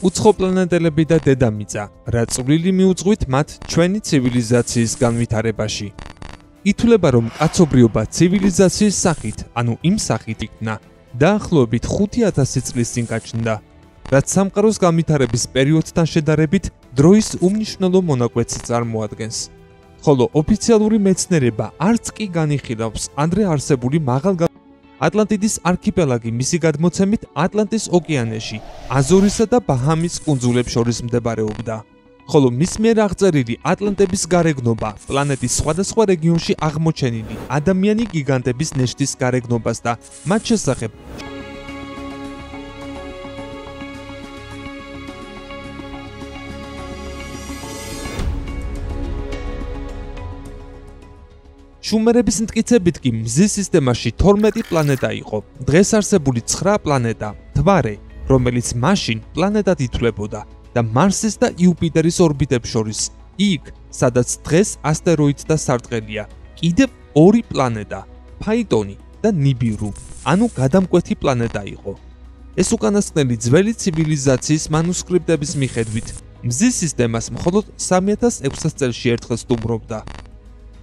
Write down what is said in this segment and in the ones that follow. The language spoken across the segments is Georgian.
უცხო პლანეტელები და დედამიწა, რა წვლილი მიუძღვით მათ ჩვენი ცივილიზაციის განვითარებაში. ითვლება, რომ კაცობრიობა ცივილიზაციის სახით, ანუ იმ სახით იქნა, დაახლოებით 5000 წლის წინ გაჩნდა, რაც სამყაროს განვითარების პერიოდთან შედარებით დროის უმნიშვნელო მონაკვეთს წარმოადგენს. ხოლო ოფიციალური მეცნიერება არც კი განიხილავს ადრე არსებული მაღალ ატლანტიდის არქიპელაგი მისი გადმოცემით ატლანტის ოკეანეში, აზორისა და ბაჰამის კუნძულებს შორის მდებარეობდა. ხოლო მის მიერ აღწერილი ატლანტების გარეგნობა პლანეტის სხვადასხვა რეგიონში აღმოჩენილი ადამიანი გიგანტების ნეშტის გარეგნობას და მათ შესახებ შუმერების მტკიცებით კი მზის სისტემაში 12 პლანეტა იყო. დღეს არსებული 9 პლანეტა, თვარე, რომელიც მაშინ პლანეტად ითვლებოდა და მარსის და იუპიტერის ორბიტებს შორის, იქ, სადაც დღეს ასტეროიდთა სარტყელია, კიდევ 2 პლანეტა, ფაიტონი და ნიბირუ, ანუ გადამკვეთი პლანეტა იყო. ეს უკანასკნელი ძველი ცივილიზაციის მანუსკრიპტების მიხედვით, მზის სისტემას მხოლოდ 3600 წელში ერთხელ სტუმრობდა.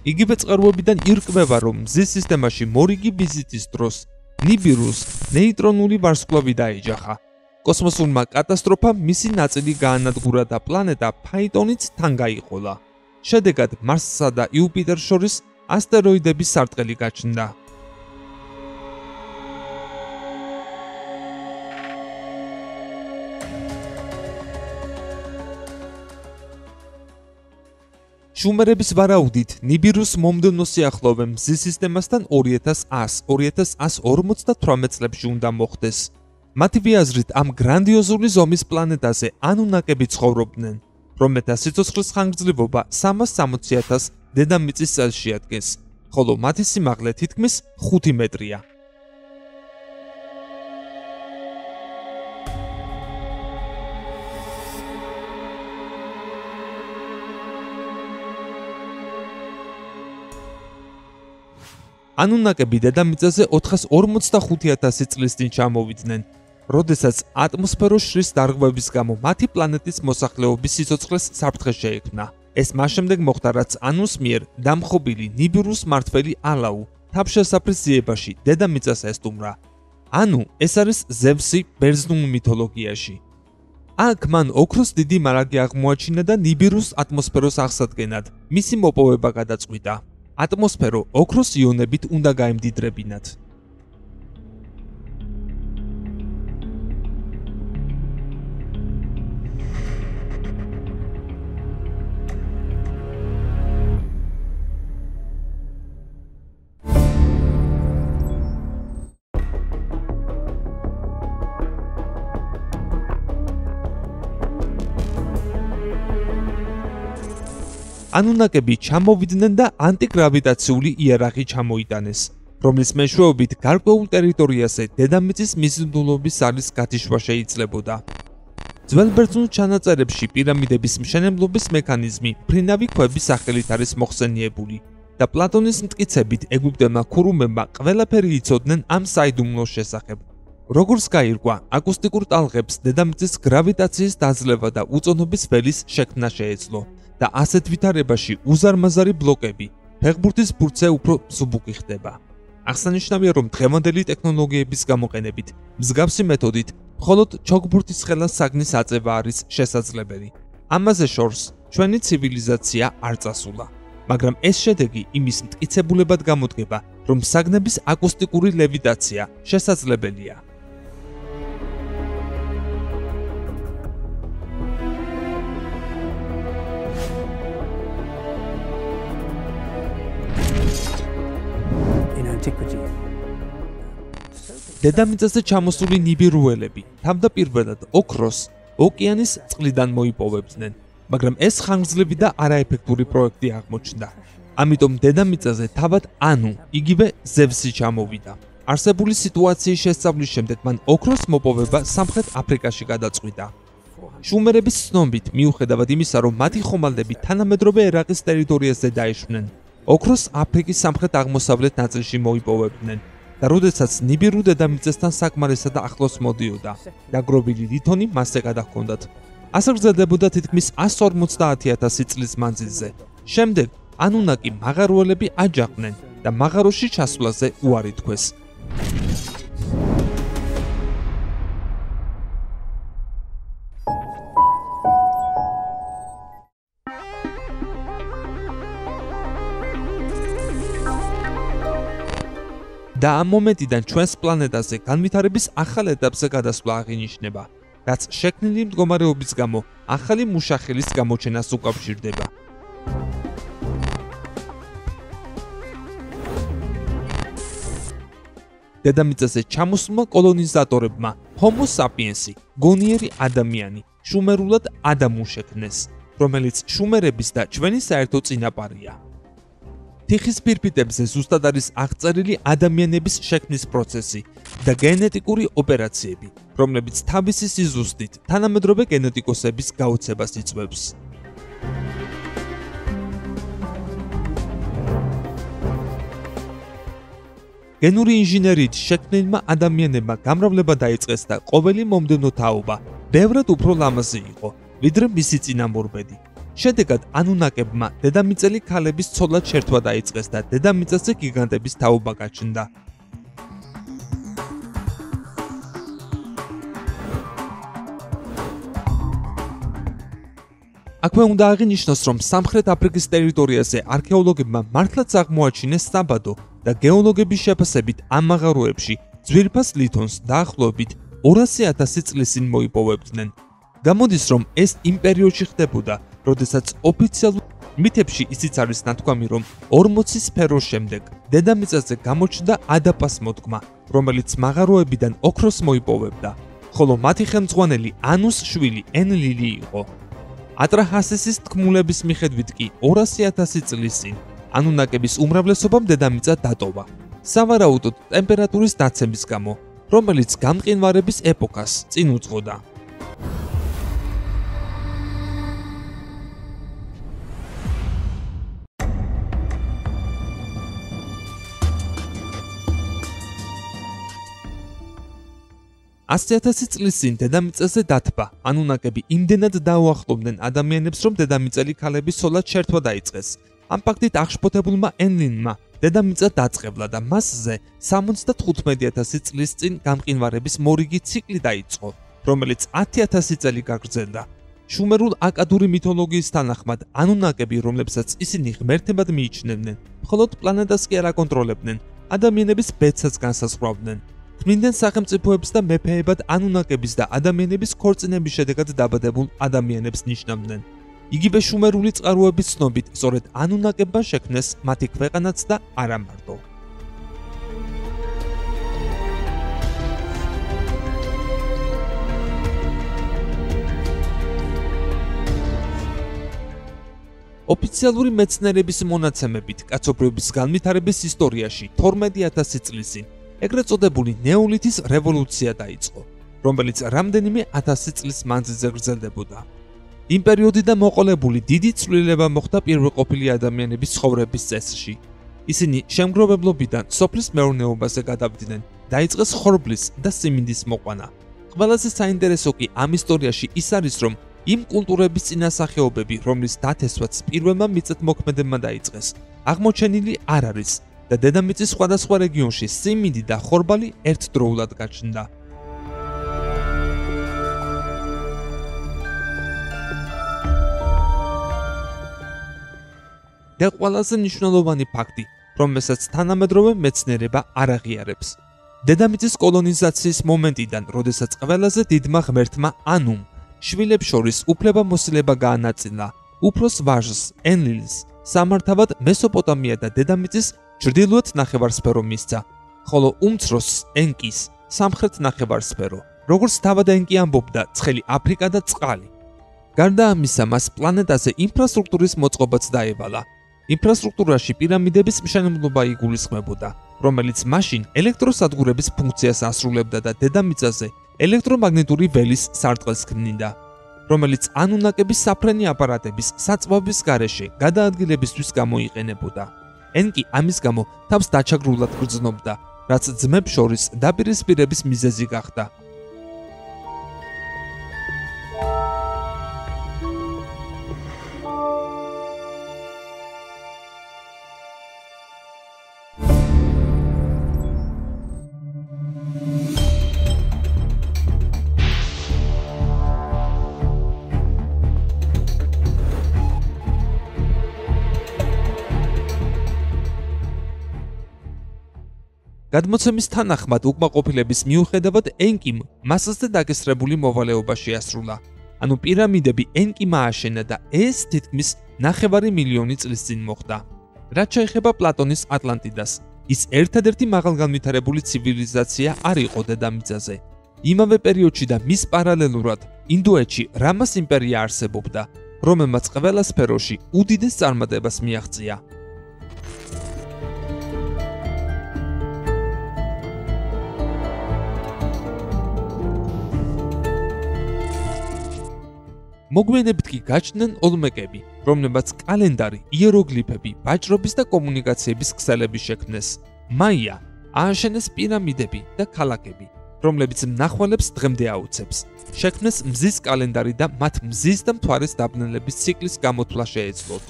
იგივე წყაროებიდან ირკვევა, რომ მზის სისტემაში მორიგი ვიზიტის დროს ნიბირუს ნეიტრონული ვარსკვლავი დაეჯახა. კოსმოსურმა კატასტროფამ მისი ნაწილი გაანადგურა და პლანეტა ფაიტონიც თან გაიყოლა. შედეგად მარსსა და იუპიტერს შორის ასტეროიდების სარტყელი გაჩნდა. შუმერების ვარაუდით, ნიბირუს მომდევნო სიახლოვე მზის სისტემასთან 2100-2148 წლებში უნდა მოხდეს. მათივე აზრით, ამ გრანდიოზული ზომის პლანეტაზე ანუნაკები ცხოვრობდნენ, რომელთა სიცოცხლის ხანგრძლივობა 360,000 დედამიწის წელს შეადგენს, ხოლო მათი სიმაღლე თითქმის 5 მეტრია. ანუნაკები დედამიწაზე 445,000 წლის წინ ჩამოვიდნენ, როდესაც ატმოსფეროს შრის დარღვევის გამო მათი პლანეტის მოსახლეობის სიცოცხლეს საფრთხე შეექმნა. ეს მას შემდეგ მოხდა, რაც ანუს მიერ დამხობილი ნიბირუს მმართველი ალაუ თავშესაფრის ძიებაში დედამიწას ესტუმრა. ანუ ეს არის ზევსი ბერძნულ მითოლოგიაში. აქ მან ოქროს დიდი მარაგი აღმოაჩინა და ნიბირუს ატმოსფეროს აღსადგენად მისი მოპოვება გადაწყვიტა. ატმოსფერო ოქროს იონებით უნდა გაემდიდრებინათ. ანუნაკები ჩამოვიდნენ და ანტიგრავიტაციული იარაღი ჩამოიტანეს, რომლის მეშვეობით გარკვეულ ტერიტორიაზე დედამიწის მიზიდულობის ზარის გათიშვა შეიძლებოდა. ძველ ბერძნულ ჩანაწერებში პირამიდების მშენებლობის მექანიზმი ფრინავი ქვების სახელით არის მოხსენიებული და პლატონის მტკიცებით ეგვიპტელმა ქურუმებმა ყველაფერი იცოდნენ ამ საიდუმლოს შესახებ. როგორც გაირკვა, აკუსტიკურ ტალღებს დედამიწის გრავიტაციის დაძლევა და უწონობის ველის შექმნა შეეძლო. და ასეთ ვითარებაში უზარმაზარი ბლოკები, ფეხბურთის ბურთზე უფრო მსუბუქი ხდება. აღსანიშნავია, რომ დღევანდელი ტექნოლოგიების გამოყენებით, მსგავსი მეთოდით, მხოლოდ ჩოგბურთის ხელას საგნის აწევა არის შესაძლებელი. ამაზე შორს, ჩვენი ცივილიზაცია არ წასულა. მაგრამ ეს შედეგი იმის მტკიცებულებად გამოდგება, რომ საგნების აკუსტიკური ლევიტაცია შესაძლებელია. დედამიწაზე ჩამოსული ნიბირუელები თავდაპირველად ოქროს ოკეანის წყლიდან მოიპოვებდნენ, მაგრამ ეს ხანგრძლივი და არაეფექტური პროექტი აღმოჩნდა. ამიტომ დედამიწაზე თავად ანუ, იგივე ზევსი ჩამოვიდა. არსებული სიტუაციის შესწავლის შემდეგ მან ოქროს მოპოვება სამხრეთ აფრიკაში გადაწყვიტა. შუმერების ცნობით, მიუხედავად იმისა, რომ მათი ხომალდები თანამედროვე ერაყის ტერიტორიაზე დაეშვნენ, ოქროს აფრიკის სამხრეთ-აღმოსავლეთ ნაწილში მოიპოვებდნენ. და როდესაც ნიბირუ დედამიწასთან საკმარისად ახლოს მოდიოდა, დაგრობილი ლითონი მასზე გადაჰქონდათ. ასე გრძელდებოდა თითქმის 150,000 წლის მანძილზე. შემდეგ ანუნაკი მაღაროელები აჯაყდნენ და მაღაროში ჩასვლაზე უარი თქვეს. და ამ მომენტიდან ჩვენს პლანეტაზე განვითარების ახალ ეტაპზე გადასვლა აღინიშნება, რაც შექმნილი მდგომარეობის გამო ახალი მუშახელის გამოჩენას უკავშირდება. დედამიწაზე ჩამოსულმა კოლონიზატორებმა Homo sapiens-ი, გონიერი ადამიანი, შუმერულად ადამუ შექმნეს, რომელიც შუმერების და ჩვენი საერთო წინაპარია. თიხის ფირფიტებზე ზუსტად არის აღწერილი ადამიანების შექმნის პროცესი და გენეტიკური ოპერაციები, რომლებიც თავისი სიზუსტით თანამედროვე გენეტიკოსების გაოცებას იწვევს. გენური ინჟინერიით შექმნილმა ადამიანებმა გამრავლება დაიწყეს და ყოველი მომდევნო თაობა ბევრად უფრო ლამაზი იყო, ვიდრე მისი წინამორბედი. შედეგად ანუნაკებმა დედამიწელი ქალების ცოლად შერთვა დაიწყეს და დედამიწაზე გიგანტების თაობა გაჩნდა. აქვე უნდა აღინიშნოს, რომ სამხრეთ აფრიკის ტერიტორიაზე არქეოლოგებმა მართლაც აღმოაჩინეს საბადო და გეოლოგების შეფასებით ამ მაღაროებში ძვირფას ლითონს დაახლოებით 200,000 წლის წინ მოიპოვებდნენ. გამოდის, რომ ეს იმ პერიოდში ხდებოდა, როდესაც ოფიციალურ მითებში ისიც არის ნათქვამი, რომ 40 სფეროს შემდეგ დედამიწაზე გამოჩნდა ადაპას მოდგმა, რომელიც მაღაროებიდან ოქროს მოიპოვებდა, ხოლო მათი ხელმძღვანელი ანუს შვილი ენლილი იყო. ატრაჰასისის თქმულების მიხედვით კი 200,000 წლის წინ ანუნაკების უმრავლესობამ დედამიწა დატოვა, სავარაუდოდ ტემპერატურის დაცემის გამო, რომელიც გამყინვარების ეპოქას წინ უძღოდა. ასი წლის წინ დედამიწაზე დათბა ანუნაკები იმდენად დაუახლოვდნენ ადამიანებს, რომ დედამიწელი ქალების ცოლად შერთვა დაიწყეს. ამ ფაქტით აღშფოთებულმა ენლინმა დედამიწა დაწყებლა და მასზე 75,000 წლის წინ გამყინვარების მორიგი ციკლი დაიწყო, რომელიც 10,000 წელი გაგრძელდა. შუმერულ აკადური მითოლოგიის თანახმად ანუნაკები, რომლებსაც ისინი ღმერთებად მიიჩნევდნენ, მხოლოდ პლანეტას კი არ აკონტროლებდნენ, ადამიანების ბედსაც განსაზღვრავდნენ. ქმნიდნენ სახელმწიფოებს და მეფეებად ანუნაკების და ადამიანების ქორწინების შედეგად დაბადებულ ადამიანებს ნიშნავდნენ. იგივე შუმერული წყაროების ცნობით, სწორედ ანუნაკებმა შექმნეს მათი ქვეყანაც და არა მარტო. ოფიციალური მეცნიერების მონაცემებით, კაცობრიობის განვითარების ისტორიაში 12,000 წლის წინ ეგრეთ წოდებული ნეოლითის რევოლუცია დაიწყო, რომელიც რამდენიმე 1000 წლის მანძილზე გრძელდებოდა. იმ პერიოდიდან მოყოლებული დიდი ცვლილება მოხდა პირველყოფილი ადამიანების ცხოვრების წესში. ისინი შემგროვებლობიდან სოფლის მეურნეობაზე გადავიდნენ, დაიწყეს ხორბლის და სიმინდის მოყვანა. ყველაზე საინტერესო კი ამ ისტორიაში ის არის, რომ იმ კულტურების წინასახეობები, რომლის დათესვაც პირველმა მიწათმოქმედებმა დაიწყეს, აღმოჩენილი არ არის. და დედამიწის სხვადასხვა რეგიონში სიმინდი და ხორბალი ერთდროულად გაჩნდა. და ყველაზე მნიშვნელოვანი ფაქტი, რომელსაც თანამედროვე მეცნიერება არ აღიარებს. დედამიწის კოლონიზაციის მომენტიდან, როდესაც ყველაზე დიდმა ღმერთმა ანუმ შვილებს შორის უფლებამოსილება გაანაწილა, უფროს ვაჟს ენლილს სამართავად მესოპოტამია და დედამიწის ჩრდილოეთ ნახევარსფერო მისცა, ხოლო უმცროსს ენკის სამხრეთ ნახევარსფერო, როგორც თავად ენკი ამბობდა, ცხელი აფრიკა და წყალი. გარდა ამისა, მას პლანეტაზე ინფრასტრუქტურის მოწყობაც დაევალა. ინფრასტრუქტურაში პირამიდების მშენებლობა იგულისხმებოდა, რომელიც მაშინ ელექტროსადგურების ფუნქციას ასრულებდა და დედამიწაზე ელექტრომაგნიტური ველის სარტყელს ქმნიდა, რომელიც ანუნაკების საფრენი აპარატების საწვავის გარეშე გადაადგილებისთვის გამოიყენებოდა. ენკი ამის გამო თავს დაჩაგრულად გრძნობდა რაც ძმებს შორის დაპირისპირების მიზეზი გახდა. გადმოცემის თანახმად უკმაყოფილების მიუხედავად ენკიმ მასზე დაგესრებული მოვალეობა შეასრულა. ანუ პირამიდები ენკიმ ააშენა და ეს თითქმის 9 მილიონი წლის წინ მოხდა. რაც შეეხება პლატონის ატლანტიდას, ის ერთადერთი მაღალგანვითარებული ცივილიზაცია არ იყო დედამიწაზე. იმავე პერიოდში და მის პარალელურად ინდოეთში რამას იმპერია არსებობდა, რომელმაც ყველა სფეროში უდიდეს წარმატებას მიაღწია. მოგვიანებით კი გაჩნდნენ ოლმეკები, რომლებმაც კალენდარი, იეროგლიფები, ვაჭრობის და კომუნიკაციების ქსელები შექმნეს. მაია ააშენეს პირამიდები და ქალაქები, რომლებიც მნახველებს დღემდე აუცებს. შექმნეს მზის კალენდარი და მათ მზის და მთვარის დაბნელების ციკლის გამოთვლა შეეძლოთ.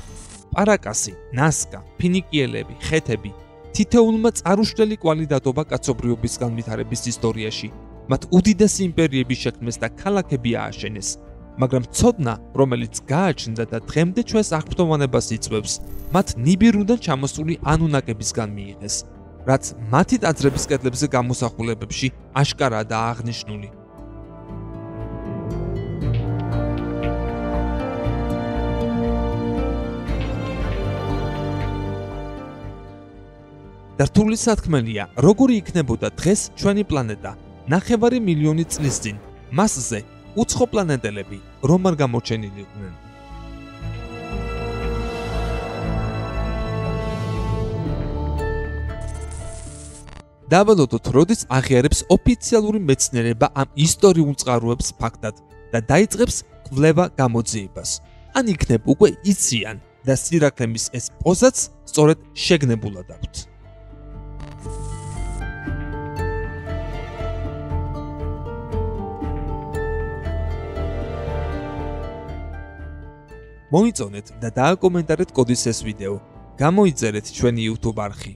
პარაკასი, ნასკა, ფინიკიელები, ხეთები, თითოეულმა წარუშლელი კვალი დატოვა კაცობრიობის განვითარების ისტორიაში. მათ უდიდესი იმპერიები შექმნეს და ქალაქები ააშენეს. მაგრამ ცოდნა, რომელიც გააჩნდა და დღემდე ჩვენს აღფრთოვანებას იწვევს, მათ ნიბირუნდან ჩამოსული ანუნაკებისგან მიიღეს, რაც მათი ტაძრების კედლებზე გამოსახულებებში აშკარაა და აღნიშნული. და რთული სათქმელია, როგორი იქნებოდა დღეს ჩვენი პლანეტა 9 მილიონი წლის წინ, მასზე უცხო პლანეტელები რომ არ გამოჩენილიყვნენ. დავალოდოთ, როდის აღიარებს ოფიციალური მეცნიერება ამ ისტორიულ წყაროებს ფაქტად და დაიწყებს კვლევა გამოძიებას. ან იქნებ უკვე იციან და სირაქლემის ეს პოზაც სწორედ შეგნებულად აქვთ. მოიწონეთ და დააკომენტარეთ კოდის ეს ვიდეო. გამოიწერეთ ჩვენი YouTube არხი.